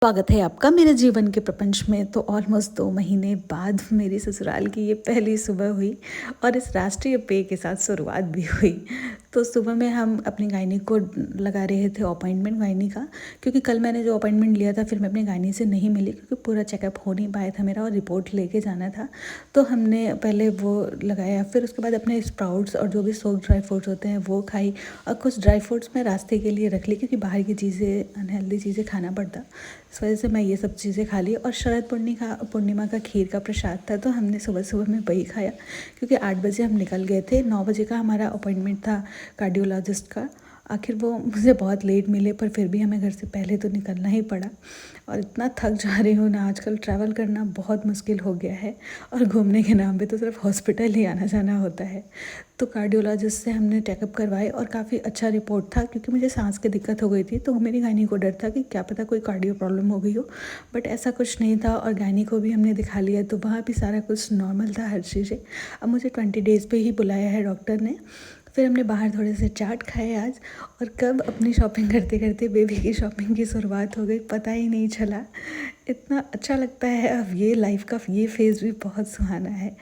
स्वागत है आपका मेरे जीवन के प्रपंच में। तो ऑलमोस्ट 2 महीने बाद मेरी ससुराल की ये पहली सुबह हुई और इस राष्ट्रीय पेय के साथ शुरुआत भी हुई। तो सुबह में हम अपनी गायनी को लगा रहे थे अपॉइंटमेंट गायनी का, क्योंकि कल मैंने जो अपॉइंटमेंट लिया था फिर मैं अपनी गायनी से नहीं मिली क्योंकि पूरा चेकअप हो नहीं पाया था मेरा और रिपोर्ट लेके जाना था। तो हमने पहले वो लगाया, फिर उसके बाद अपने स्प्राउट्स और जो भी सोक्ड ड्राई फ्रूट्स होते हैं वो खाई और कुछ ड्राई फ्रूट्स मैं रास्ते के लिए रख ली क्योंकि बाहर की चीज़ें, अनहेल्दी चीज़ें खाना पड़ता। इस वजह से मैं ये सब चीज़ें खा ली और शरद पूर्णिमा का खीर का प्रसाद था तो हमने सुबह सुबह में वही खाया, क्योंकि 8 बजे हम निकल गए थे। 9 बजे का हमारा अपॉइंटमेंट था कार्डियोलॉजिस्ट का। आखिर वो मुझे बहुत लेट मिले पर फिर भी हमें घर से पहले तो निकलना ही पड़ा और इतना थक जा रही हूँ ना, आजकल ट्रैवल करना बहुत मुश्किल हो गया है और घूमने के नाम पे तो सिर्फ हॉस्पिटल ही आना जाना होता है। तो कार्डियोलॉजिस्ट से हमने चेकअप करवाए और काफ़ी अच्छा रिपोर्ट था, क्योंकि मुझे सांस की दिक्कत हो गई थी तो मेरी गायनी को डर था कि क्या पता कोई कार्डियो प्रॉब्लम हो गई हो, बट ऐसा कुछ नहीं था। और गायनी को भी हमने दिखा लिया तो वहाँ भी सारा कुछ नॉर्मल था, हर चीज़ें। अब मुझे 20 डेज़ पे ही बुलाया है डॉक्टर ने। फिर हमने बाहर थोड़े से चाट खाए आज और कब अपनी शॉपिंग करते करते बेबी की शॉपिंग की शुरुआत हो गई पता ही नहीं चला। इतना अच्छा लगता है। अब ये लाइफ का ये फेज़ भी बहुत सुहाना है।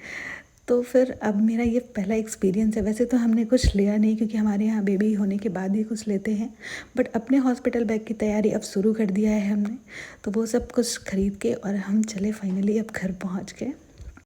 तो फिर अब मेरा ये पहला एक्सपीरियंस है। वैसे तो हमने कुछ लिया नहीं क्योंकि हमारे यहाँ बेबी होने के बाद ही कुछ लेते हैं, बट अपने हॉस्पिटल बैग की तैयारी अब शुरू कर दिया है हमने। तो वो सब कुछ ख़रीद के और हम चले फाइनली अब घर पहुँच के।